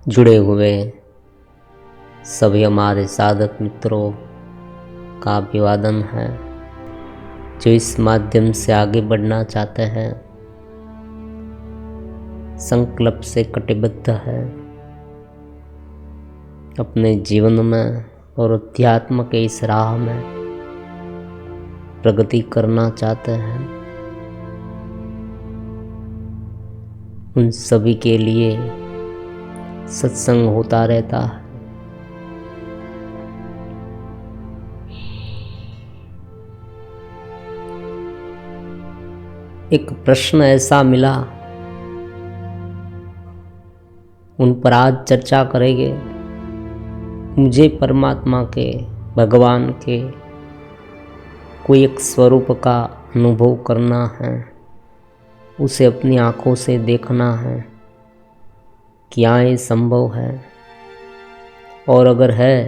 जुड़े हुए सभी हमारे साधक मित्रों का अभिवादन है, जो इस माध्यम से आगे बढ़ना चाहते हैं, संकल्प से कटिबद्ध है, अपने जीवन में और अध्यात्म के इस राह में प्रगति करना चाहते हैं, उन सभी के लिए सत्संग होता रहता है। एक प्रश्न ऐसा मिला, उन पर आज चर्चा करेंगे। मुझे परमात्मा के, भगवान के कोई एक स्वरूप का अनुभव करना है, उसे अपनी आँखों से देखना है। क्या ये संभव है? और अगर है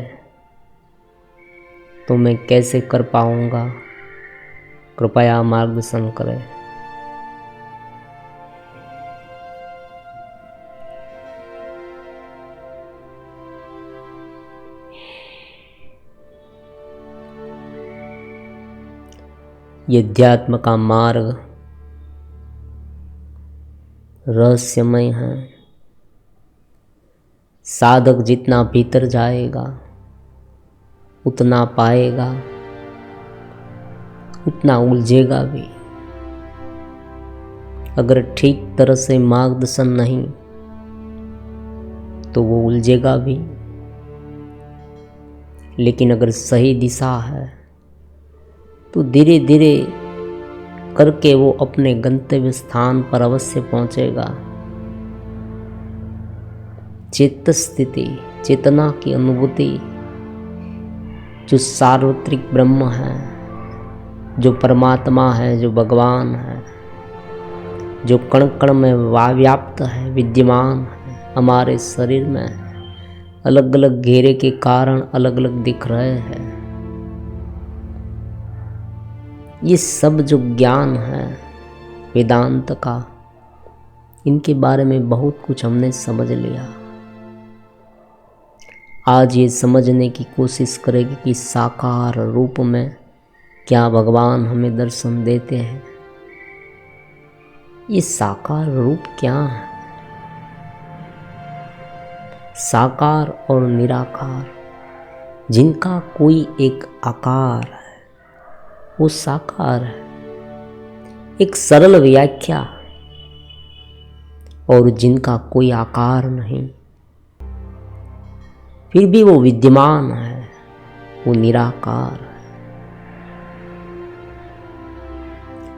तो मैं कैसे कर पाऊँगा? कृपया मार्गदर्शन करें। ये अध्यात्म का मार्ग रहस्यमय है। साधक जितना भीतर जाएगा उतना पाएगा, उतना उलझेगा भी। अगर ठीक तरह से मार्गदर्शन नहीं तो वो उलझेगा भी, लेकिन अगर सही दिशा है तो धीरे धीरे करके वो अपने गंतव्य स्थान पर अवश्य पहुंचेगा। चित्त स्थिति, चेतना की अनुभूति, जो सार्वत्रिक ब्रह्म है, जो परमात्मा है, जो भगवान है, जो कण कण में व्याप्त है, विद्यमान है, हमारे शरीर में अलग अलग घेरे के कारण अलग अलग दिख रहे हैं। ये सब जो ज्ञान है वेदांत का, इनके बारे में बहुत कुछ हमने समझ लिया। आज ये समझने की कोशिश करेंगे कि साकार रूप में क्या भगवान हमें दर्शन देते हैं। ये साकार रूप क्या है? साकार और निराकार, जिनका कोई एक आकार है, वो साकार है। एक सरल व्याख्या। और जिनका कोई आकार नहीं, फिर भी वो विद्यमान है, वो निराकार है।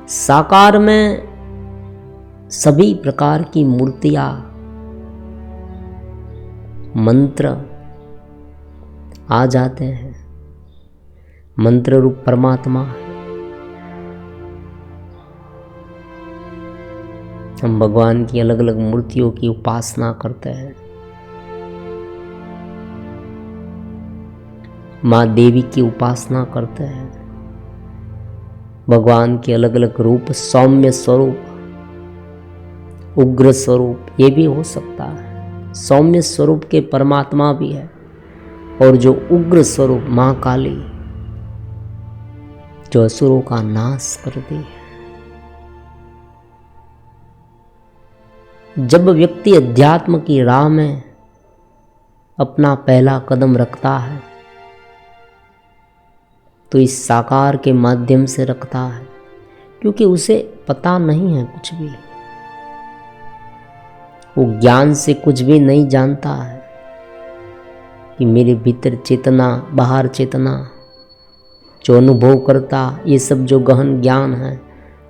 साकार में सभी प्रकार की मूर्तियां, मंत्र आ जाते हैं। मंत्र रूप परमात्मा है। हम भगवान की अलग अलग मूर्तियों की उपासना करते हैं। माँ देवी की उपासना करते हैं। भगवान के अलग अलग रूप, सौम्य स्वरूप, उग्र स्वरूप, ये भी हो सकता है। सौम्य स्वरूप के परमात्मा भी है, और जो उग्र स्वरूप माँ काली, जो असुरों का नाश करती है। जब व्यक्ति अध्यात्म की राह में अपना पहला कदम रखता है तो इस साकार के माध्यम से रखता है, क्योंकि उसे पता नहीं है कुछ भी। वो ज्ञान से कुछ भी नहीं जानता है कि मेरे भीतर चेतना, बाहर चेतना, जो अनुभव करता, ये सब जो गहन ज्ञान है,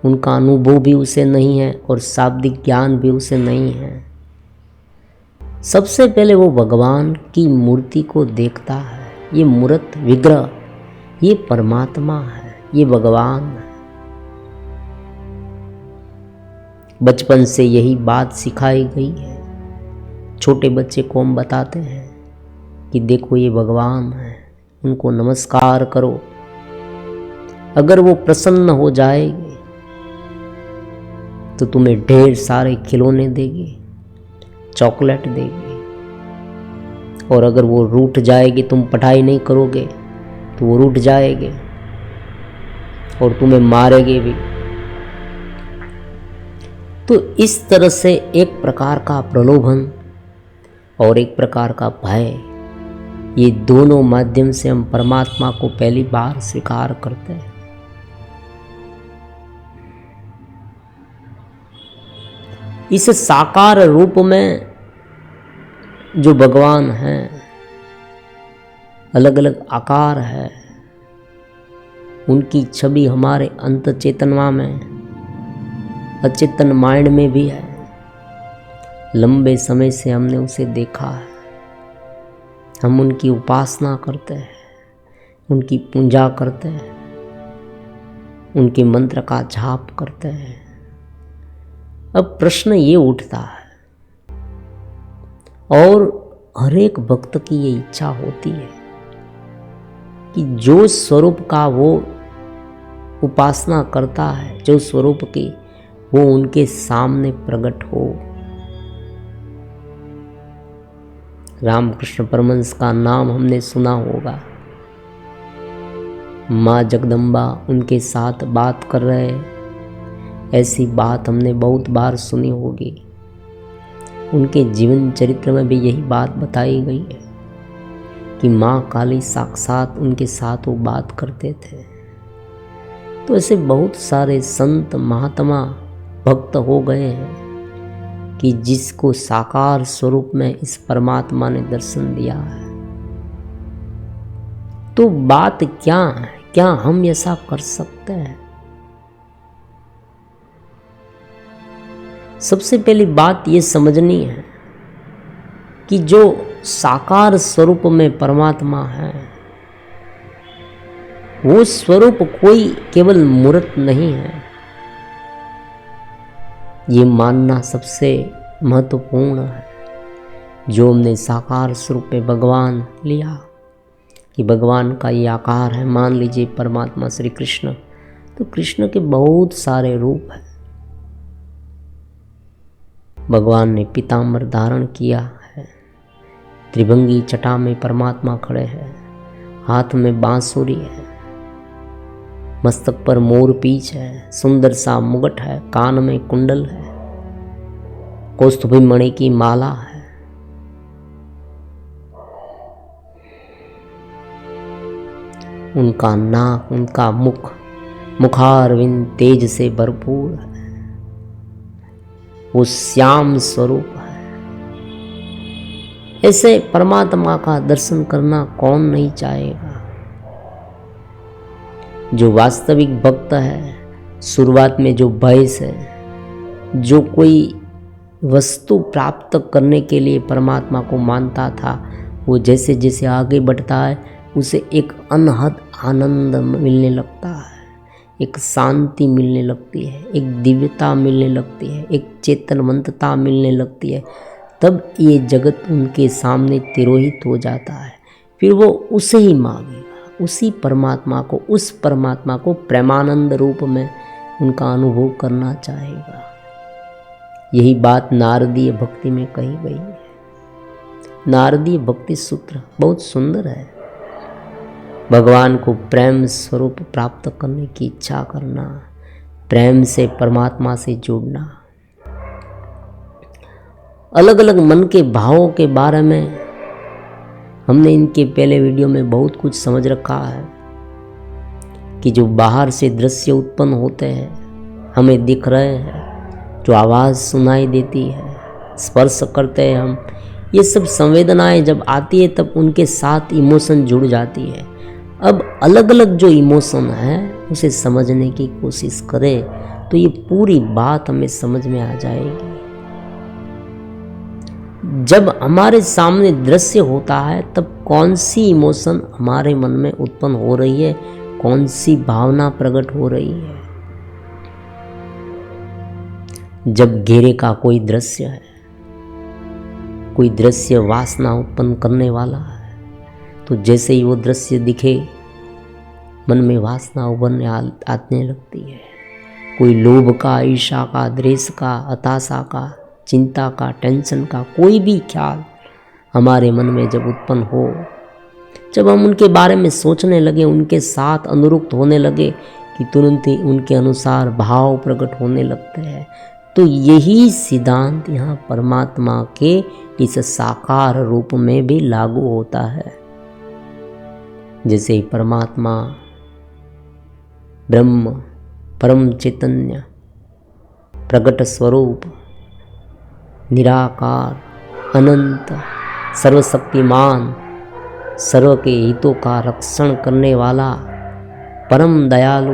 उनका अनुभव भी उसे नहीं है और शाब्दिक ज्ञान भी उसे नहीं है। सबसे पहले वो भगवान की मूर्ति को देखता है। ये मूर्त विग्रह, ये परमात्मा है, ये भगवान है। बचपन से यही बात सिखाई गई है। छोटे बच्चे को हम बताते हैं कि देखो ये भगवान है, उनको नमस्कार करो। अगर वो प्रसन्न हो जाएगी तो तुम्हें ढेर सारे खिलौने देगी, चॉकलेट देगी, और अगर वो रूठ जाएगी, तुम पढ़ाई नहीं करोगे तो वो रूठ जाएंगे और तुम्हें मारेंगे भी। तो इस तरह से एक प्रकार का प्रलोभन और एक प्रकार का भय, ये दोनों माध्यम से हम परमात्मा को पहली बार स्वीकार करते हैं। इस साकार रूप में जो भगवान हैं, अलग अलग आकार है, उनकी छवि हमारे अंत चेतना में, अचेतन माइंड में भी है। लंबे समय से हमने उसे देखा है, हम उनकी उपासना करते हैं, उनकी पूजा करते हैं, उनके मंत्र का जाप करते हैं। अब प्रश्न ये उठता है, और हर एक भक्त की ये इच्छा होती है कि जो स्वरूप का वो उपासना करता है, जो स्वरूप की, वो उनके सामने प्रकट हो। रामकृष्ण परमहंस का नाम हमने सुना होगा। माँ जगदम्बा उनके साथ बात कर रहे, ऐसी बात हमने बहुत बार सुनी होगी। उनके जीवन चरित्र में भी यही बात बताई गई है कि माँ काली साक्षात उनके साथ वो बात करते थे। तो ऐसे बहुत सारे संत महात्मा भक्त हो गए हैं कि जिसको साकार स्वरूप में इस परमात्मा ने दर्शन दिया है। तो बात क्या है, क्या हम ऐसा कर सकते हैं? सबसे पहली बात ये समझनी है कि जो साकार स्वरूप में परमात्मा है, वो स्वरूप कोई केवल मूर्त नहीं है। ये मानना सबसे महत्वपूर्ण है। जो हमने साकार स्वरूप में भगवान लिया कि भगवान का ये आकार है, मान लीजिए परमात्मा श्री कृष्ण, तो कृष्ण के बहुत सारे रूप हैं। भगवान ने पीताम्बर धारण किया है, त्रिभंगी छटा में परमात्मा खड़े हैं, हाथ में बांसुरी है, मस्तक पर मोर पीछ है, सुंदर सा मुगट है, कान में कुंडल है, कौस्तुभी मणि की माला है। उनका नाक, उनका मुख, मुखारविंद तेज से भरपूर है। वो श्याम स्वरूप है। ऐसे परमात्मा का दर्शन करना कौन नहीं चाहेगा? जो वास्तविक भक्त है, शुरुआत में जो भय से, जो कोई वस्तु प्राप्त करने के लिए परमात्मा को मानता था, वो जैसे जैसे आगे बढ़ता है उसे एक अनहद आनंद मिलने लगता है, एक शांति मिलने लगती है, एक दिव्यता मिलने लगती है, एक चेतनवंतता मिलने लगती है। तब ये जगत उनके सामने तिरोहित हो जाता है। फिर वो उसे ही मांगेगा, उसी परमात्मा को, उस परमात्मा को प्रेमानंद रूप में उनका अनुभव करना चाहेगा। यही बात नारदीय भक्ति में कही गई है। नारदीय भक्ति सूत्र बहुत सुंदर है। भगवान को प्रेम स्वरूप प्राप्त करने की इच्छा करना, प्रेम से परमात्मा से जुड़ना। अलग अलग मन के भावों के बारे में हमने इनके पहले वीडियो में बहुत कुछ समझ रखा है कि जो बाहर से दृश्य उत्पन्न होते हैं, हमें दिख रहे हैं, जो आवाज़ सुनाई देती है, स्पर्श करते हैं हम, ये सब संवेदनाएं जब आती है तब उनके साथ इमोशन जुड़ जाती है। अब अलग अलग जो इमोशन है उसे समझने की कोशिश करें तो ये पूरी बात हमें समझ में आ जाएगी। जब हमारे सामने दृश्य होता है तब कौन सी इमोशन हमारे मन में उत्पन्न हो रही है, कौन सी भावना प्रकट हो रही है। जब घेरे का कोई दृश्य है, कोई दृश्य वासना उत्पन्न करने वाला है, तो जैसे ही वो दृश्य दिखे मन में वासना उभरने आने लगती है। कोई लोभ का, ईर्ष्या का, द्वेष का, हताशा का, चिंता का, टेंशन का कोई भी ख्याल हमारे मन में जब उत्पन्न हो, जब हम उनके बारे में सोचने लगे, उनके साथ अनुरुक्त होने लगे कि तुरंत ही उनके अनुसार भाव प्रकट होने लगते हैं, तो यही सिद्धांत यहाँ परमात्मा के इस साकार रूप में भी लागू होता है। जैसे ही परमात्मा ब्रह्म परम चैतन्य प्रकट स्वरूप निराकार अनंत सर्वशक्तिमान सर्व के हितों का रक्षण करने वाला परम दयालु,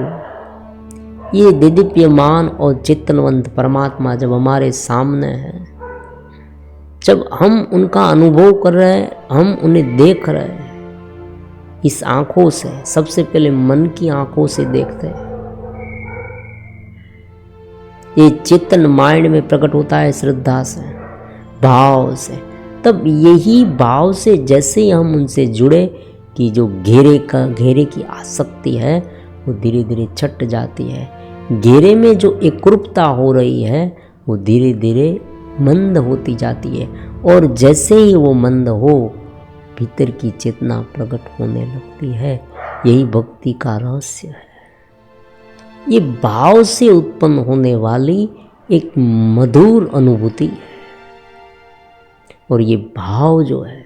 ये दिव्यमान और चेतनवंत परमात्मा जब हमारे सामने है, जब हम उनका अनुभव कर रहे हैं, हम उन्हें देख रहे हैं इस आंखों से, सबसे पहले मन की आंखों से देखते हैं। ये चेतन माइंड में प्रकट होता है श्रद्धा से, भाव से। तब यही भाव से जैसे ही हम उनसे जुड़े कि जो घेरे की आसक्ति है वो धीरे धीरे छट जाती है। घेरे में जो एकरूपता हो रही है वो धीरे धीरे मंद होती जाती है, और जैसे ही वो मंद हो भीतर की चेतना प्रकट होने लगती है। यही भक्ति का रहस्य है। ये भाव से उत्पन्न होने वाली एक मधुर अनुभूति है, और ये भाव जो है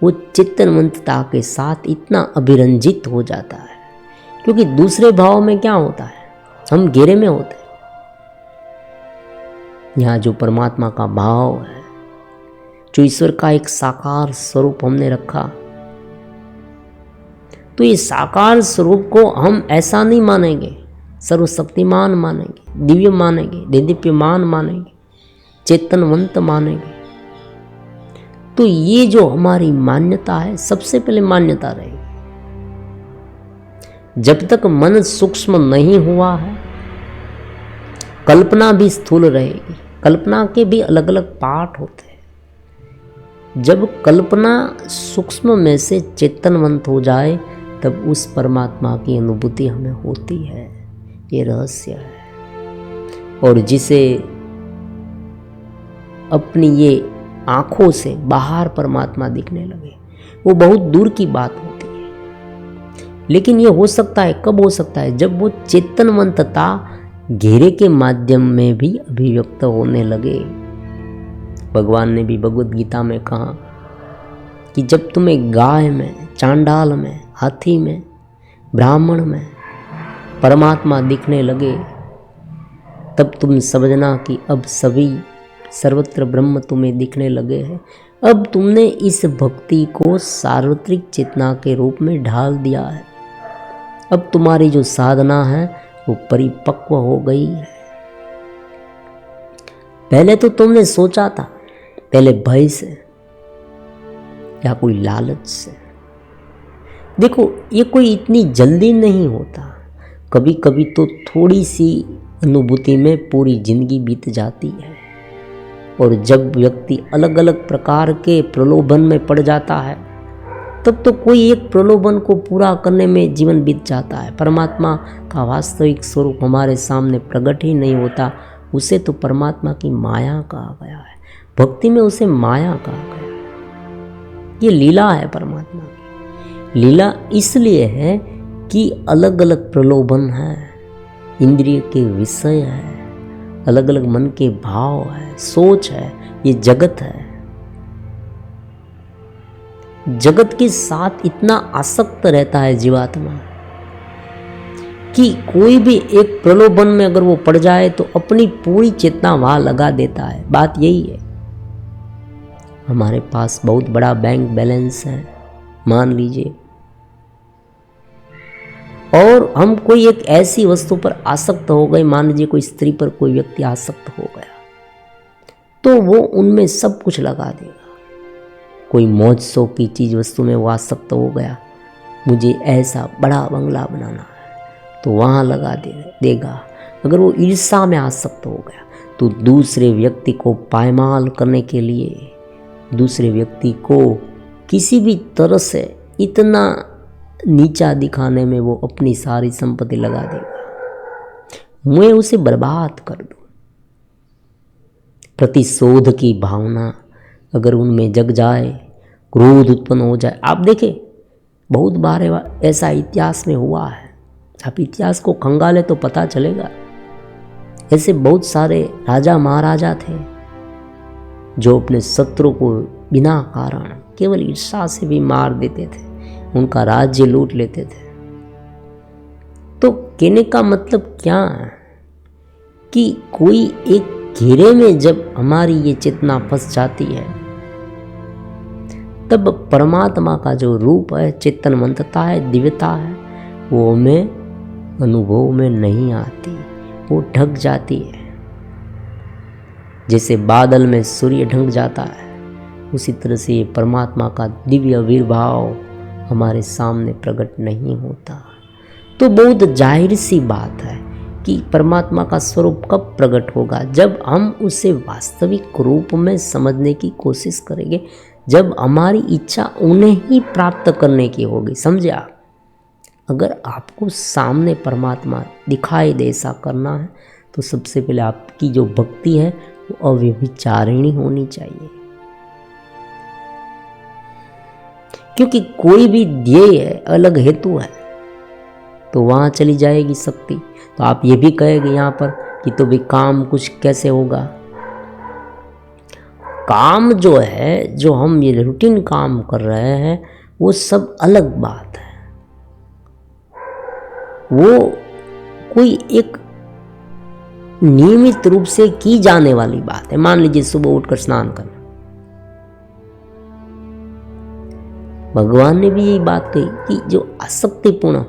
वो चित्तनवंतता के साथ इतना अभिरंजित हो जाता है, क्योंकि दूसरे भाव में क्या होता है, हम घेरे में होते हैं। यहाँ जो परमात्मा का भाव है, जो ईश्वर का एक साकार स्वरूप हमने रखा, तो ये साकार स्वरूप को हम ऐसा नहीं मानेंगे, सर्वशक्तिमान मानेंगे, दिव्य मानेंगे, दिव्यमान मानेंगे, चेतनवंत मानेंगे। तो ये जो हमारी मान्यता है, सबसे पहले मान्यता रहेगी। जब तक मन सूक्ष्म नहीं हुआ है, कल्पना भी स्थूल रहेगी। कल्पना के भी अलग अलग पार्ट होते हैं। जब कल्पना सूक्ष्म में से चेतनवंत हो जाए, तब उस परमात्मा की अनुभूति हमें होती है। ये रहस्य है। और जिसे अपनी ये आंखों से बाहर परमात्मा दिखने लगे, वो बहुत दूर की बात होती है। लेकिन ये हो सकता है, कब हो सकता है, जब वो चेतनवंतता घेरे के माध्यम में भी अभिव्यक्त होने लगे। भगवान ने भी भगवद गीता में कहा कि जब तुम्हें गाय में, चांडाल में, हाथी में, ब्राह्मण में परमात्मा दिखने लगे, तब तुम समझना कि अब सभी सर्वत्र ब्रह्म तुम्हें दिखने लगे हैं। अब तुमने इस भक्ति को सार्वत्रिक चेतना के रूप में ढाल दिया है। अब तुम्हारी जो साधना है वो परिपक्व हो गई है। पहले तो तुमने सोचा था, पहले भय से या कोई लालच से। देखो, ये कोई इतनी जल्दी नहीं होता। कभी कभी तो थोड़ी सी अनुभूति में पूरी जिंदगी बीत जाती है। और जब व्यक्ति अलग अलग प्रकार के प्रलोभन में पड़ जाता है, तब तो कोई एक प्रलोभन को पूरा करने में जीवन बीत जाता है। परमात्मा का वास्तविक स्वरूप हमारे सामने प्रकट ही नहीं होता। उसे तो परमात्मा की माया कहा गया है। भक्ति में उसे माया कहा गया। ये लीला है परमात्मा की। लीला इसलिए है कि अलग अलग प्रलोभन है, इंद्रिय के विषय है, अलग अलग मन के भाव है, सोच है, ये जगत है। जगत के साथ इतना आसक्त रहता है जीवात्मा कि कोई भी एक प्रलोभन में अगर वो पड़ जाए तो अपनी पूरी चेतना वहां लगा देता है। बात यही है। हमारे पास बहुत बड़ा बैंक बैलेंस है, मान लीजिए, और हम कोई एक ऐसी वस्तु पर आसक्त हो गए, मान लीजिए कोई स्त्री पर कोई व्यक्ति आसक्त हो गया, तो वो उनमें सब कुछ लगा देगा। कोई मौज शौक की चीज वस्तु में वो आसक्त हो गया, मुझे ऐसा बड़ा बंगला बनाना है, तो वहाँ लगा देगा। अगर वो ईर्ष्या में आसक्त हो गया तो दूसरे व्यक्ति को पायमाल करने के लिए, दूसरे व्यक्ति को किसी भी तरह से इतना नीचा दिखाने में वो अपनी सारी संपत्ति लगा देगा। मैं उसे बर्बाद कर दूं। प्रतिशोध की भावना अगर उनमें जग जाए क्रोध उत्पन्न हो जाए। आप देखें बहुत बार ऐसा इतिहास में हुआ है, आप इतिहास को खंगाले तो पता चलेगा। ऐसे बहुत सारे राजा महाराजा थे जो अपने शत्रु को बिना कारण केवल ईर्ष्या से भी मार देते थे, उनका राज्य लूट लेते थे। तो कहने का मतलब क्या है कि कोई एक घेरे में जब हमारी ये चेतना फंस जाती है, तब परमात्मा का जो रूप है, चेतनवंतता है, दिव्यता है, वो हमें अनुभव में नहीं आती, वो ढक जाती है। जैसे बादल में सूर्य ढक जाता है, उसी तरह से ये परमात्मा का दिव्य आविर्भाव हमारे सामने प्रकट नहीं होता। तो बहुत जाहिर सी बात है कि परमात्मा का स्वरूप कब प्रकट होगा? जब हम उसे वास्तविक रूप में समझने की कोशिश करेंगे, जब हमारी इच्छा उन्हें ही प्राप्त करने की होगी। समझे आप? अगर आपको सामने परमात्मा दिखाई दे ऐसा करना है तो सबसे पहले आपकी जो भक्ति है वो अव्यभिचारिणी होनी चाहिए, क्योंकि कोई भी ध्येय है, अलग हेतु है, तो वहाँ चली जाएगी शक्ति। तो आप ये भी कहेंगे यहाँ पर कि तो भी काम कुछ कैसे होगा? काम जो है, जो हम ये रूटीन काम कर रहे हैं, वो सब अलग बात है। वो कोई एक नियमित रूप से की जाने वाली बात है। मान लीजिए सुबह उठकर स्नान करना, भगवान ने भी यही बात कही कि जो आसक्तिपूर्ण,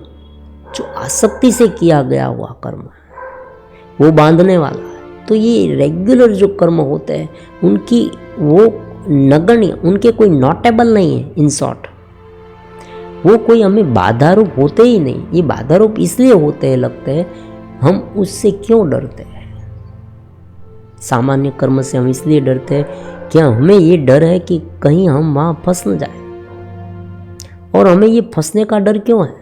जो आसक्ति से किया गया हुआ कर्म है वो बांधने वाला है। तो ये रेगुलर जो कर्म होते हैं उनकी वो नगण्य, उनके कोई नोटेबल नहीं है। इन शॉर्ट वो कोई हमें बाधा रूप होते ही नहीं। ये बाधा रूप इसलिए होते हैं, लगते हैं, हम उससे क्यों डरते हैं? सामान्य कर्म से हम इसलिए डरते हैं कि हमें ये डर है कि कहीं हम वहां फंस न जाए। और हमें ये फंसने का डर क्यों है?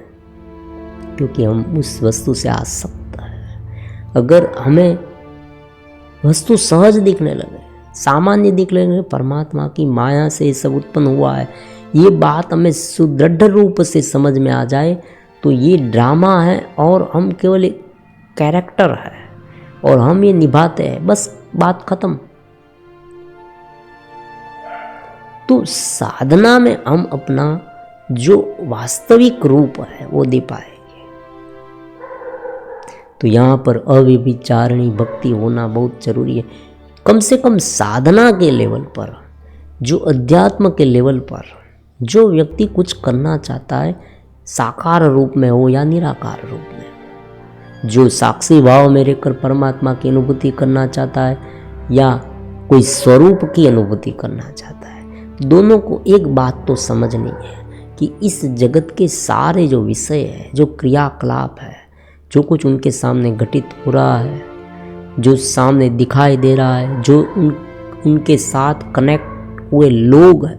क्योंकि हम उस वस्तु से आसक्त हैं। अगर हमें वस्तु सहज दिखने लगे, सामान्य दिखने लगे, परमात्मा की माया से ये सब उत्पन्न हुआ है, ये बात हमें सुदृढ़ रूप से समझ में आ जाए, तो ये ड्रामा है और हम केवल एक कैरेक्टर है और हम ये निभाते हैं, बस बात खत्म। तो साधना में हम अपना जो वास्तविक रूप है वो दे पाएंगे। तो यहाँ पर अव्यभिचारिणी भक्ति होना बहुत जरूरी है। कम से कम साधना के लेवल पर, जो अध्यात्म के लेवल पर जो व्यक्ति कुछ करना चाहता है, साकार रूप में हो या निराकार रूप में, जो साक्षी भाव में रहकर परमात्मा की अनुभूति करना चाहता है या कोई स्वरूप की अनुभूति करना चाहता है, दोनों को एक बात तो समझनी है कि इस जगत के सारे जो विषय है, जो क्रियाकलाप है, जो कुछ उनके सामने घटित हो रहा है, जो सामने दिखाई दे रहा है, जो उनके साथ कनेक्ट हुए लोग हैं,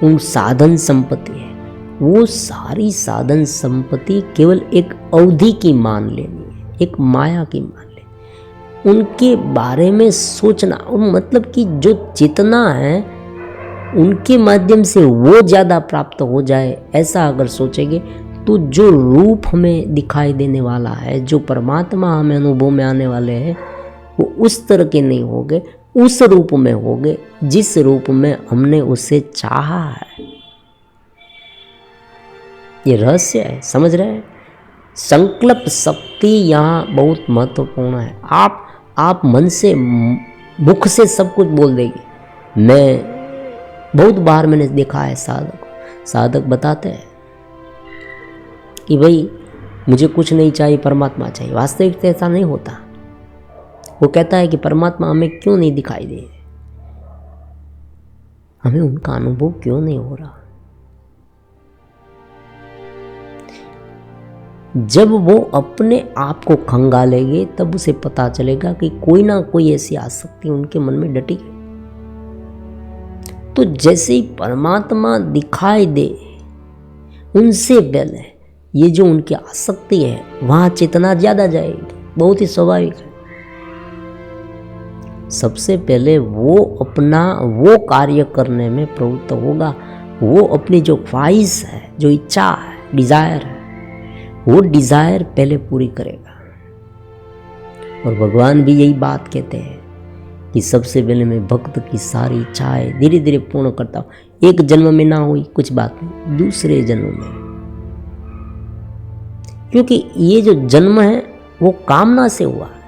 उन साधन संपत्ति है, वो सारी साधन संपत्ति केवल एक अवधि की मान लेनी है, एक माया की मान लेनी। उनके बारे में सोचना, मतलब कि जो चेतना है उनके माध्यम से वो ज़्यादा प्राप्त हो जाए, ऐसा अगर सोचेंगे तो जो रूप हमें दिखाई देने वाला है, जो परमात्मा हमें अनुभव में आने वाले हैं, वो उस तरह के नहीं होंगे, उस रूप में होंगे जिस रूप में हमने उसे चाहा है। ये रहस्य है, समझ रहे हैं? संकल्प शक्ति यहाँ बहुत महत्वपूर्ण है। आप मन से, मुख से सब कुछ बोल देंगे। मैं बहुत बार मैंने देखा है साधक बताते हैं कि भाई मुझे कुछ नहीं चाहिए, परमात्मा चाहिए। वास्तविक ऐसा नहीं होता। वो कहता है कि परमात्मा हमें क्यों नहीं दिखाई दे, हमें उनका अनुभव क्यों नहीं हो रहा। जब वो अपने आप को खंगालेंगे तब उसे पता चलेगा कि कोई ना कोई ऐसी आसक्ति उनके मन में डटी है। तो जैसे ही परमात्मा दिखाई दे, उनसे पहले ये जो उनकी आसक्ति है वहां चेतना ज्यादा जाएगी, बहुत ही स्वाभाविक है। सबसे पहले वो अपना वो कार्य करने में प्रवृत्त होगा, वो अपनी जो ख्वाहिश है, जो इच्छा है, डिजायर है, वो डिजायर पहले पूरी करेगा। और भगवान भी यही बात कहते हैं कि सबसे पहले मैं भक्त की सारी इच्छाएं धीरे धीरे पूर्ण करता हूं। एक जन्म में ना हुई कुछ बात नहीं, दूसरे जन्म में, क्योंकि ये जो जन्म है वो कामना से हुआ है,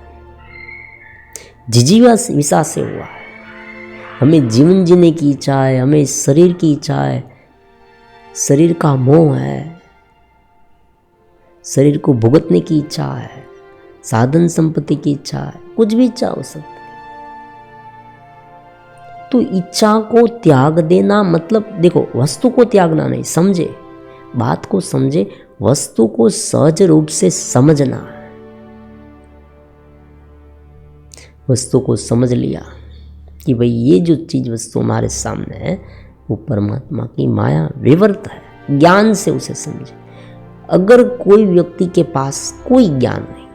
जिजीविषा से हुआ है। हमें जीवन जीने की इच्छा है, हमें शरीर की इच्छा है, शरीर का मोह है, शरीर को भुगतने की इच्छा है, साधन संपत्ति की इच्छा है, कुछ भी इच्छा हो सकती है। तो इच्छा को त्याग देना मतलब, देखो, वस्तु को त्यागना नहीं, समझे, बात को समझे, वस्तु को सहज रूप से समझना है। वस्तु को समझ लिया कि भाई ये जो चीज वस्तु हमारे सामने है वो परमात्मा की माया विवर्त है, ज्ञान से उसे समझे। अगर कोई व्यक्ति के पास कोई ज्ञान नहीं,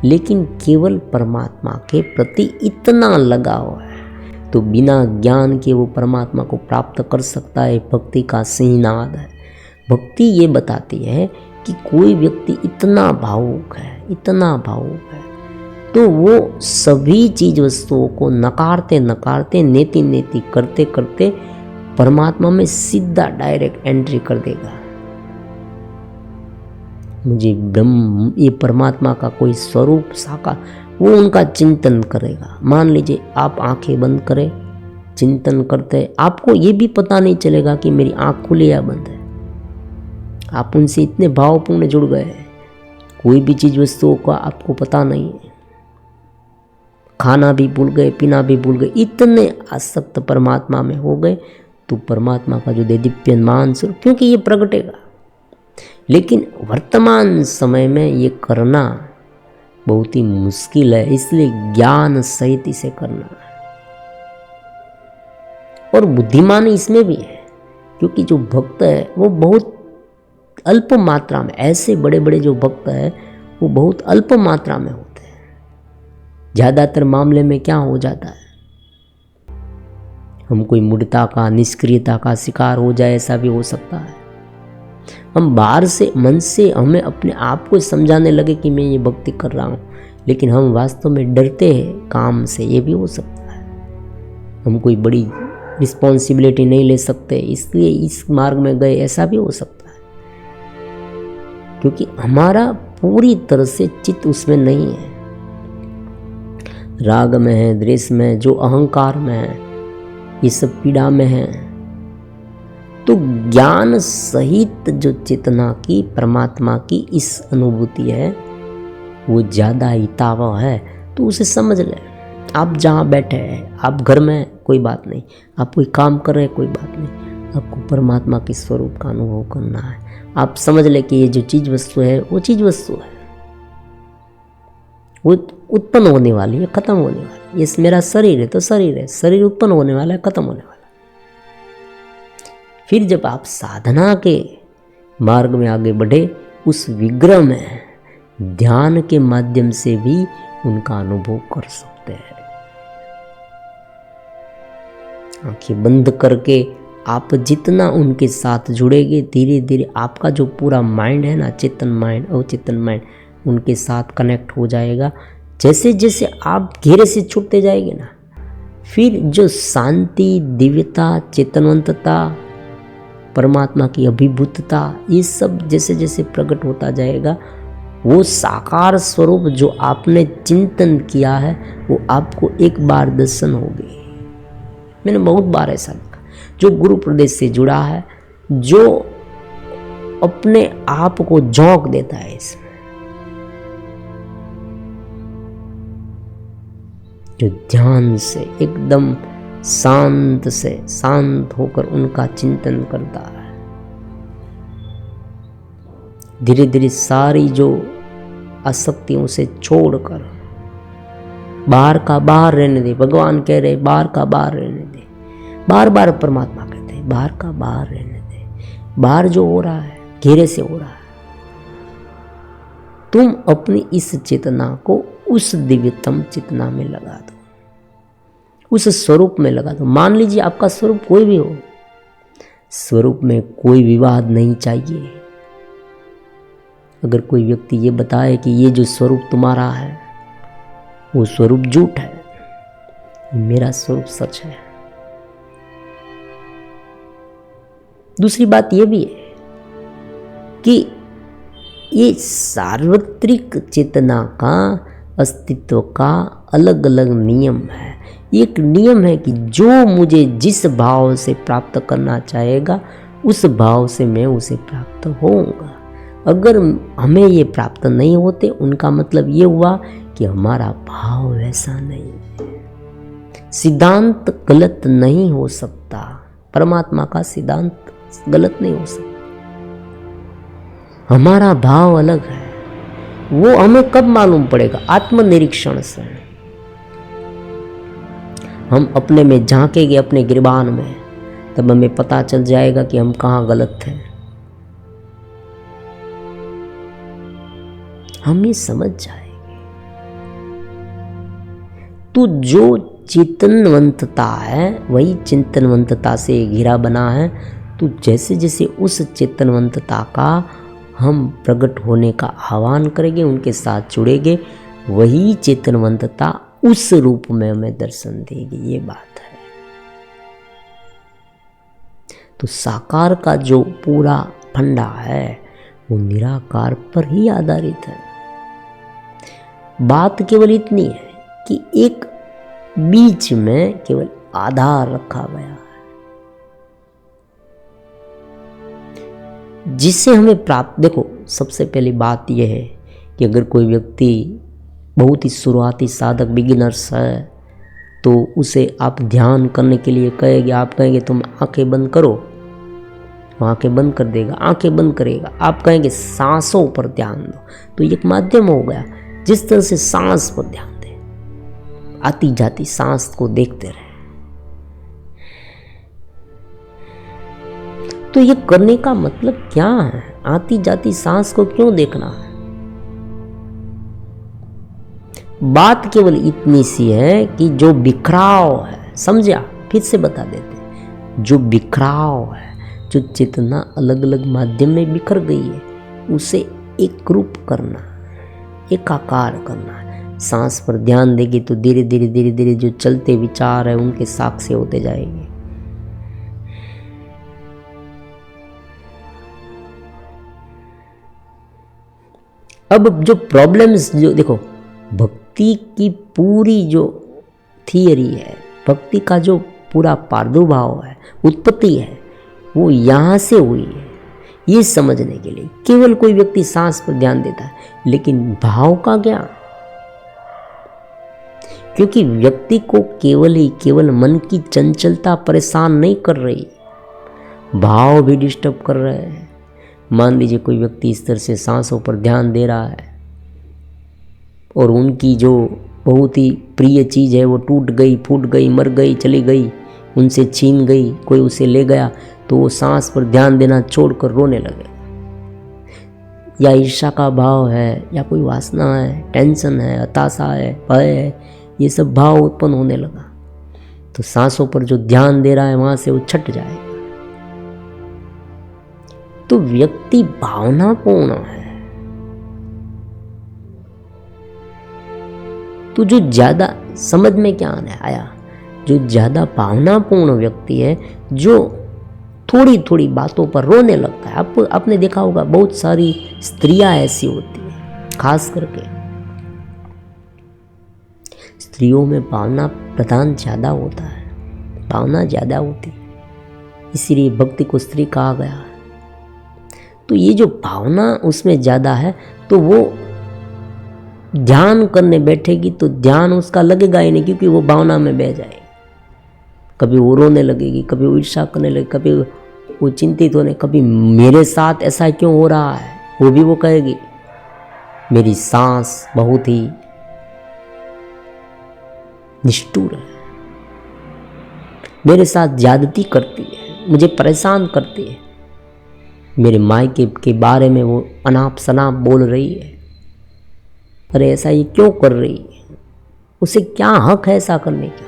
लेकिन केवल परमात्मा के प्रति इतना लगाव है, तो बिना ज्ञान के वो परमात्मा को प्राप्त कर सकता है। भक्ति का सिंहनाद है। भक्ति ये बताती है कि कोई व्यक्ति इतना भावुक है, इतना भावुक है, तो वो सभी चीज वस्तुओं को नकारते नकारते, नेति नेति करते करते परमात्मा में सीधा डायरेक्ट एंट्री कर देगा। मुझे ब्रह्म, ये परमात्मा का कोई स्वरूप साकार, वो उनका चिंतन करेगा। मान लीजिए आप आंखें बंद करें, चिंतन करते, आपको ये भी पता नहीं चलेगा कि मेरी आंख खुली या बंद है। आप उनसे इतने भावपूर्ण जुड़ गए हैं, कोई भी चीज वस्तुओं का आपको पता नहीं है, खाना भी भूल गए, पीना भी भूल गए, इतने आसक्त परमात्मा में हो गए, तो परमात्मा का जो दिव्यमान स्वरूप, क्योंकि ये प्रगटेगा। लेकिन वर्तमान समय में ये करना बहुत ही मुश्किल है, इसलिए ज्ञान सहित इसे करना है। और बुद्धिमानी इसमें भी है, क्योंकि जो भक्त है वो बहुत अल्प मात्रा में, ऐसे बड़े बड़े जो भक्त है वो बहुत अल्प मात्रा में होते हैं। ज्यादातर मामले में क्या हो जाता है, हम कोई मूढ़ता का, निष्क्रियता का शिकार हो जाए, ऐसा भी हो सकता है। हम बाहर से, मन से हमें अपने आप को समझाने लगे कि मैं ये भक्ति कर रहा हूँ, लेकिन हम वास्तव में डरते हैं काम से, ये भी हो सकता है। हम कोई बड़ी रिस्पॉन्सिबिलिटी नहीं ले सकते, इसलिए इस मार्ग में गए, ऐसा भी हो सकता है। क्योंकि हमारा पूरी तरह से चित्त उसमें नहीं है, राग में है, द्वेष में, जो अहंकार में है, ये सब पीड़ा में है। तो ज्ञान सहित जो चेतना की, परमात्मा की इस अनुभूति है, वो ज़्यादा हितावह है। तो उसे समझ ले। आप जहाँ बैठे हैं, आप घर में, कोई बात नहीं, आप कोई काम कर रहे हैं, कोई बात नहीं, आपको परमात्मा के स्वरूप का अनुभव करना है। आप समझ ले कि ये जो चीज़ वस्तु है वो चीज़ वस्तु है, वो उत्पन्न होने वाली है, खत्म होने वाली है। ये मेरा शरीर है तो शरीर है, शरीर उत्पन्न होने वाला है, खत्म होने वाला है। फिर जब आप साधना के मार्ग में आगे बढ़े, उस विग्रह में ध्यान के माध्यम से भी उनका अनुभव कर सकते हैं। आंखें बंद करके आप जितना उनके साथ जुड़ेंगे, धीरे धीरे आपका जो पूरा माइंड है ना, चेतन माइंड, अवचेतन माइंड, उनके साथ कनेक्ट हो जाएगा। जैसे जैसे आप घेरे से छूटते जाएंगे ना, फिर जो शांति, दिव्यता, चेतनवंतता, परमात्मा की अभिभूतता, ये सब जैसे जैसे प्रकट होता जाएगा, वो साकार स्वरूप जो आपने चिंतन किया है वो आपको एक बार दर्शन होगी। मैंने बहुत बार ऐसा देखा, जो गुरु प्रदेश से जुड़ा है, जो अपने आप को झोंक देता है इसमें, जो ध्यान से एकदम शांत से शांत होकर उनका चिंतन करता है, धीरे धीरे सारी जो आसक्तियों से छोड़कर बाहर का बाहर रहने दे। भगवान कह रहे बाहर का बाहर रहने दे, बार बार परमात्मा कहते हैं बाहर का बाहर रहने दे। बाहर जो हो रहा है घेरे से हो रहा है, तुम अपनी इस चेतना को उस दिव्यतम चेतना में लगा दो। उस स्वरूप में लगा दो। मान लीजिए आपका स्वरूप कोई भी हो, स्वरूप में कोई विवाद नहीं चाहिए। अगर कोई व्यक्ति ये बताए कि ये जो स्वरूप तुम्हारा है वो स्वरूप झूठ है, मेरा स्वरूप सच है। दूसरी बात ये भी है कि ये सार्वत्रिक चेतना का अस्तित्व का अलग अलग नियम है। एक नियम है कि जो मुझे जिस भाव से प्राप्त करना चाहेगा उस भाव से मैं उसे प्राप्त होऊंगा। अगर हमें ये प्राप्त नहीं होते, उनका मतलब ये हुआ कि हमारा भाव वैसा नहीं है। सिद्धांत गलत नहीं हो सकता, परमात्मा का सिद्धांत गलत नहीं हो सकता। हमारा भाव अलग है। वो हमें कब मालूम पड़ेगा? आत्मनिरीक्षण से। हम अपने में झांकेंगे, अपने गिरबान में, तब हमें पता चल जाएगा कि हम कहाँ गलत थे। हम ये समझ जाएंगे। तो जो चेतनवंतता है वही चिंतनवंतता से घिरा बना है। तो जैसे जैसे उस चेतनवंतता का हम प्रकट होने का आह्वान करेंगे, उनके साथ जुड़ेंगे, वही चेतनवंतता उस रूप में हमें दर्शन देगी। ये बात है। तो साकार का जो पूरा फंडा है वो निराकार पर ही आधारित है। बात केवल इतनी है कि एक बीच में केवल आधार रखा गया है जिससे हमें प्राप्त। देखो, सबसे पहली बात यह है कि अगर कोई व्यक्ति बहुत ही शुरुआती साधक बिगिनर्स है तो उसे आप ध्यान करने के लिए कहेंगे, आप कहेंगे तुम आंखें बंद करो, वो आंखें बंद कर देगा, आंखें बंद करेगा। आप कहेंगे सांसों पर ध्यान दो, तो एक माध्यम हो गया। जिस तरह से सांस पर ध्यान दे, आती जाती सांस को देखते रहे। तो ये करने का मतलब क्या है? आती जाती सांस को क्यों देखना है? बात केवल इतनी सी है कि जो बिखराव है, समझा? फिर से बता देते, जो बिखराव है, जो चेतना अलग अलग माध्यम में बिखर गई है, उसे एक रूप करना, एकाकार करना है। सांस पर ध्यान देगी तो धीरे धीरे धीरे धीरे जो चलते विचार है उनके साक्षी होते जाएंगे। अब जो प्रॉब्लम्स, जो देखो, भक्ति की पूरी जो थियरी है, भक्ति का जो पूरा प्रादुर्भाव है, उत्पत्ति है, वो यहाँ से हुई है। ये समझने के लिए केवल कोई व्यक्ति सांस पर ध्यान देता है, लेकिन भाव का क्या? क्योंकि व्यक्ति को केवल मन की चंचलता परेशान नहीं कर रही, भाव भी डिस्टर्ब कर रहे हैं। मान लीजिए कोई व्यक्ति इस तरह से सांसों पर ध्यान दे रहा है और उनकी जो बहुत ही प्रिय चीज़ है वो टूट गई, फूट गई, मर गई, चली गई, उनसे छीन गई, कोई उसे ले गया, तो वो सांस पर ध्यान देना छोड़कर रोने लगे। या ईर्ष्या का भाव है, या कोई वासना है, टेंशन है, हताशा है, भय है, ये सब भाव उत्पन्न होने लगा, तो सांसों पर जो ध्यान दे रहा है वहां से वो छट जाएगा। तो व्यक्ति भावनापूर्ण है। तो जो ज्यादा समझ में क्या आया, जो ज्यादा भावनापूर्ण व्यक्ति है, जो थोड़ी थोड़ी बातों पर रोने लगता है। आपने देखा होगा बहुत सारी स्त्रियां ऐसी होती हैं, खास करके स्त्रियों में भावना प्रधान ज्यादा होता है, भावना ज्यादा होती है, इसीलिए भक्ति को स्त्री कहा गया है। तो ये जो भावना उसमें ज्यादा है, तो वो ध्यान करने बैठेगी तो ध्यान उसका लगेगा ही नहीं, क्योंकि वो भावना में बह जाएगी। कभी वो रोने लगेगी, कभी वो ईर्ष्या करने लगेगी, कभी वो चिंतित होने, कभी मेरे साथ ऐसा क्यों हो रहा है, वो भी वो कहेगी। मेरी सांस बहुत ही निष्ठुर है, मेरे साथ ज्यादती करती है, मुझे परेशान करती है, मेरे मायके के बारे में वो अनाप शनाप बोल रही है। अरे ऐसा ये क्यों कर रही है? उसे क्या हक है ऐसा करने का?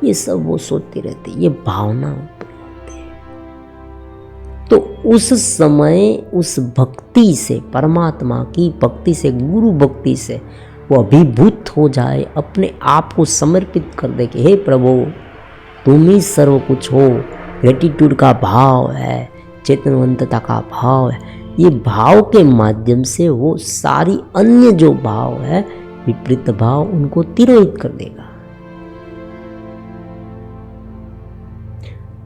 ये सब वो सोचती रहती, ये भावना उत्पन्न होती है। तो उस समय उस भक्ति से, परमात्मा की भक्ति से, गुरु भक्ति से वो अभिभूत हो जाए, अपने आप को समर्पित कर दे कि हे प्रभु तुम ही सर्व कुछ हो। ग्रेटिट्यूड का भाव है, चेतनवंतता का भाव है। ये भाव के माध्यम से वो सारी अन्य जो भाव है, विपरीत भाव, उनको तिरोहित कर देगा।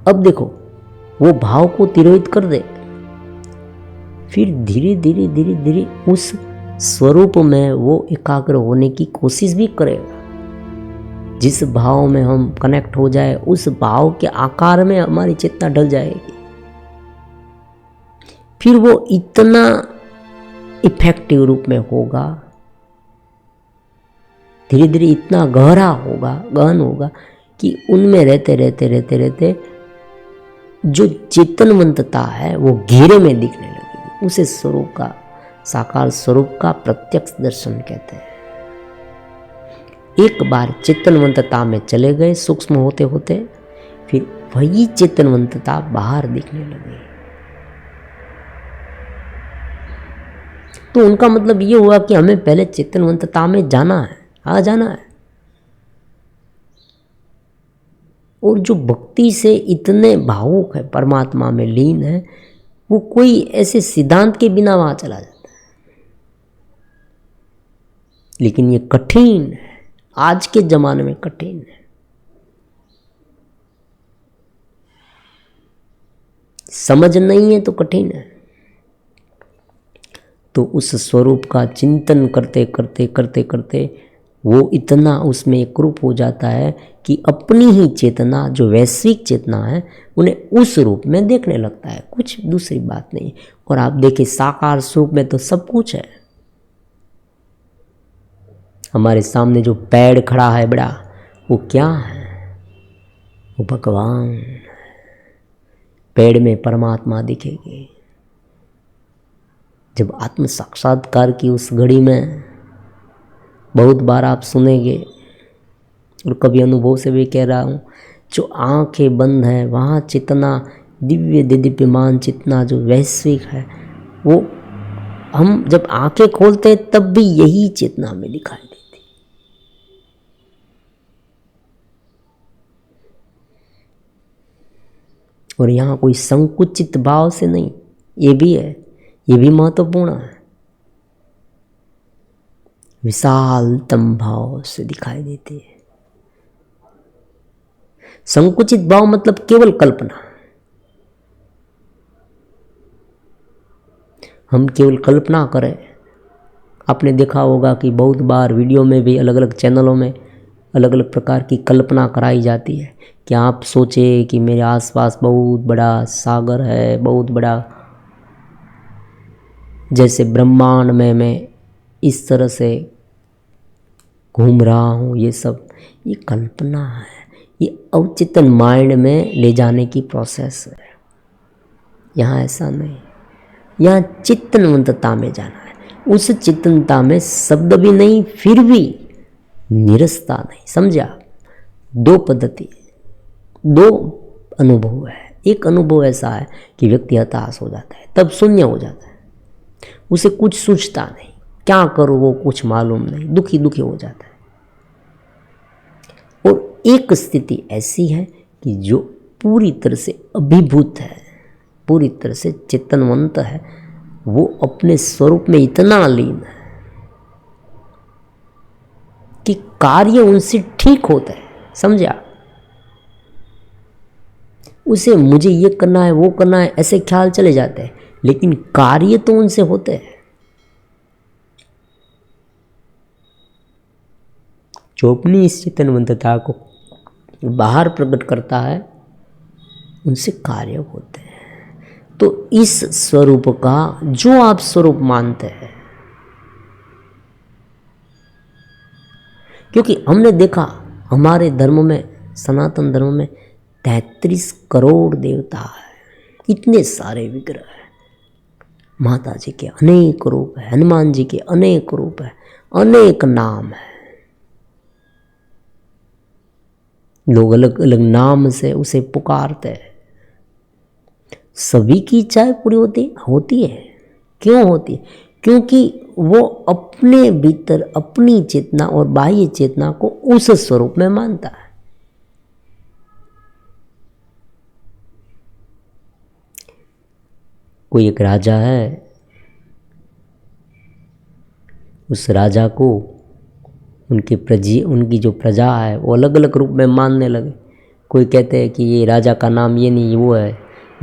अब देखो, वो भाव को तिरोहित कर दे, फिर धीरे धीरे धीरे धीरे उस स्वरूप में वो एकाग्र होने की कोशिश भी करेगा। जिस भाव में हम कनेक्ट हो जाए, उस भाव के आकार में हमारी चेतना ढल जाएगी। फिर वो इतना इफेक्टिव रूप में होगा, धीरे धीरे इतना गहरा होगा, गहन होगा कि उनमें रहते रहते रहते रहते जो चेतनवंतता है वो घेरे में दिखने लगेगी। उसे स्वरूप का, साकार स्वरूप का प्रत्यक्ष दर्शन कहते हैं। एक बार चेतनवंतता में चले गए सूक्ष्म होते होते, फिर वही चेतनवंतता बाहर दिखने लगी। तो उनका मतलब ये हुआ कि हमें पहले चेतनवंतता में जाना है, आ जाना है। और जो भक्ति से इतने भावुक है, परमात्मा में लीन है, वो कोई ऐसे सिद्धांत के बिना वहां चला जाता है। लेकिन ये कठिन है, आज के जमाने में कठिन है। समझ नहीं है तो कठिन है। तो उस स्वरूप का चिंतन करते करते करते करते वो इतना उसमें एकरूप हो जाता है कि अपनी ही चेतना, जो वैश्विक चेतना है, उन्हें उस रूप में देखने लगता है, कुछ दूसरी बात नहीं। और आप देखिए, साकार स्वरूप में तो सब कुछ है। हमारे सामने जो पेड़ खड़ा है बड़ा, वो क्या है? वो भगवान। पेड़ में परमात्मा दिखेगी। जब आत्म साक्षात्कार की उस घड़ी में बहुत बार आप सुनेंगे, और कभी अनुभव से भी कह रहा हूँ, जो आंखें बंद हैं वहाँ चेतना, दिव्य दिव्यमान चेतना जो वैश्विक है, वो हम जब आंखें खोलते हैं तब भी यही चेतना हमें दिखाई देती। और यहाँ कोई संकुचित भाव से नहीं, ये भी है, ये भी महत्वपूर्ण है। विशालतम भाव से दिखाई देती है। संकुचित भाव मतलब केवल कल्पना। हम केवल कल्पना करें। आपने देखा होगा कि बहुत बार वीडियो में भी, अलग अलग चैनलों में अलग अलग प्रकार की कल्पना कराई जाती है कि आप सोचे कि मेरे आसपास बहुत बड़ा सागर है, बहुत बड़ा, जैसे ब्रह्मांड में मैं इस तरह से घूम रहा हूँ। ये सब ये कल्पना है, ये अवचेतन माइंड में ले जाने की प्रोसेस है। यहाँ ऐसा नहीं, यहाँ चित्तनवंतता में जाना है। उस चित्तनता में शब्द भी नहीं, फिर भी निरसता नहीं। समझा? दो पद्धति, दो अनुभव है। एक अनुभव ऐसा है कि व्यक्ति हताश हो जाता है, तब शून्य हो जाता है, उसे कुछ सूझता नहीं, क्या करो वो कुछ मालूम नहीं, दुखी दुखी हो जाता है। और एक स्थिति ऐसी है कि जो पूरी तरह से अभिभूत है, पूरी तरह से चेतनवंत है, वो अपने स्वरूप में इतना लीन है कि कार्य उनसे ठीक होता है। समझा? उसे मुझे ये करना है, वो करना है, ऐसे ख्याल चले जाते हैं, लेकिन कार्य तो उनसे होते हैं। जो अपनी इस चेतनवंतता को बाहर प्रकट करता है, उनसे कार्य होते हैं। तो इस स्वरूप का जो आप स्वरूप मानते हैं, क्योंकि हमने देखा हमारे धर्म में, सनातन धर्म में 33 करोड़ देवता है, इतने सारे विग्रह हैं, माता जी के अनेक रूप है, हनुमान जी के अनेक रूप है, अनेक नाम है। लोग अलग अलग नाम से उसे पुकारते हैं। सभी की इच्छाएं पूरी होती है। क्यों होती है? क्योंकि वो अपने भीतर अपनी चेतना और बाह्य चेतना को उस स्वरूप में मानता है। कोई एक राजा है, उस राजा को उनकी जो प्रजा है वो अलग अलग रूप में मानने लगे। कोई कहते हैं कि ये राजा का नाम ये नहीं वो है,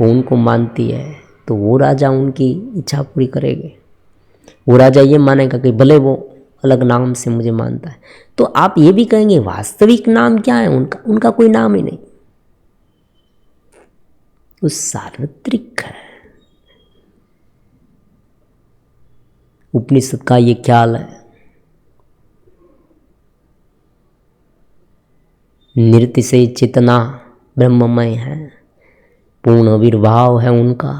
वो उनको मानती है, तो वो राजा उनकी इच्छा पूरी करेंगे। वो राजा ये मानेगा कि भले वो अलग नाम से मुझे मानता है। तो आप ये भी कहेंगे वास्तविक नाम क्या है उनका कोई नाम ही नहीं, वो सार्वत्रिक है। उपनिषद का ये ख्याल है, नृत्य से चेतना ब्रह्ममय है, पूर्ण आविर्भाव है उनका।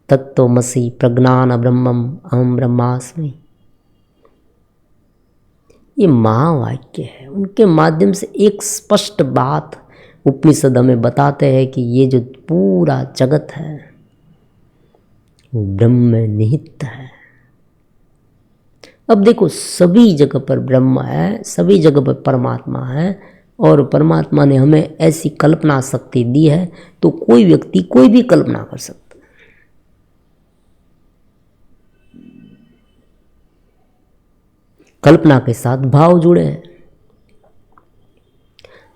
तत्वमसि प्रज्ञान ब्रह्मम अहम ब्रह्मास्मि, ये महावाक्य है। उनके माध्यम से एक स्पष्ट बात उपनिषद हमें बताते हैं कि ये जो पूरा जगत है वो ब्रह्म में निहित है। अब देखो, सभी जगह पर ब्रह्म है, सभी जगह पर परमात्मा है, और परमात्मा ने हमें ऐसी कल्पना शक्ति दी है, तो कोई व्यक्ति कोई भी कल्पना कर सकता है। कल्पना के साथ भाव जुड़े हैं।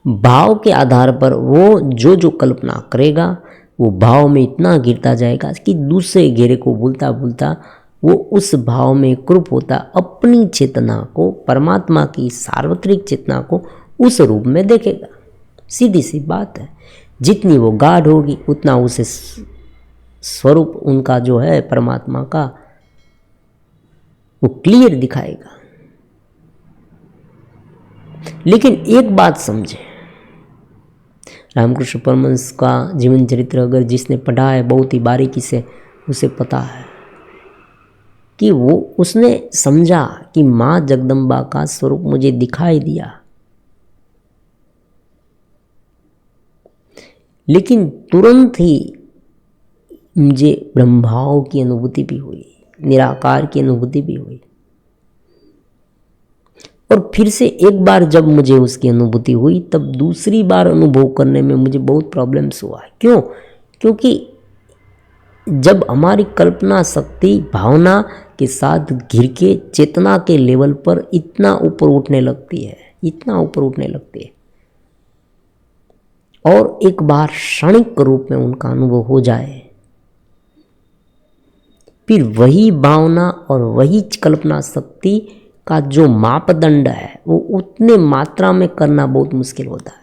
भाव के आधार पर वो जो कल्पना करेगा वो भाव में इतना गिरता जाएगा कि दूसरे घेरे को भूलता भूलता वो उस भाव में कृप होता, अपनी चेतना को, परमात्मा की सार्वत्रिक चेतना को उस रूप में देखेगा। सीधी सी बात है। जितनी वो गाढ़ होगी उतना उसे स्वरूप उनका जो है परमात्मा का वो क्लियर दिखाएगा। लेकिन एक बात समझे, रामकृष्ण परमहंस का जीवन चरित्र अगर जिसने पढ़ा है बहुत ही बारीकी से, उसे पता है कि उसने समझा कि माँ जगदम्बा का स्वरूप मुझे दिखाई दिया, लेकिन तुरंत ही मुझे ब्रह्मभाव की अनुभूति भी हुई, निराकार की अनुभूति भी हुई। और फिर से एक बार जब मुझे उसकी अनुभूति हुई, तब दूसरी बार अनुभव करने में मुझे बहुत प्रॉब्लम्स हुआ। क्यों? क्योंकि जब हमारी कल्पना शक्ति भावना के साथ घिर के चेतना के लेवल पर इतना ऊपर उठने लगती है, इतना ऊपर उठने लगती है, और एक बार क्षणिक रूप में उनका अनुभव हो जाए, फिर वही भावना और वही कल्पना शक्ति का जो मापदंड है वो उतने मात्रा में करना बहुत मुश्किल होता है।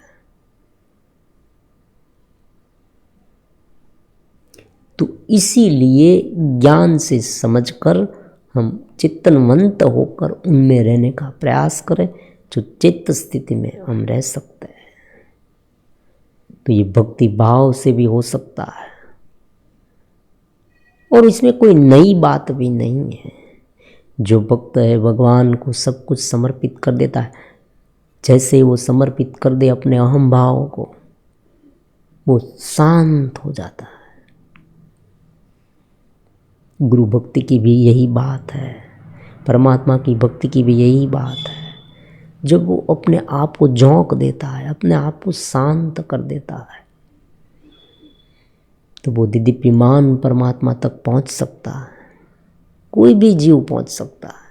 तो इसीलिए ज्ञान से समझकर हम चित्तनवंत होकर उनमें रहने का प्रयास करें, जो चित्त स्थिति में हम रह सकते हैं। तो ये भक्ति भाव से भी हो सकता है, और इसमें कोई नई बात भी नहीं है। जो भक्त है भगवान को सब कुछ समर्पित कर देता है, जैसे वो समर्पित कर दे अपने अहम भाव को, वो शांत हो जाता है। गुरु भक्ति की भी यही बात है, परमात्मा की भक्ति की भी यही बात है। जब वो अपने आप को झोंक देता है, अपने आप को शांत कर देता है, तो वो दिव्यमान परमात्मा तक पहुंच सकता है। कोई भी जीव पहुंच सकता है।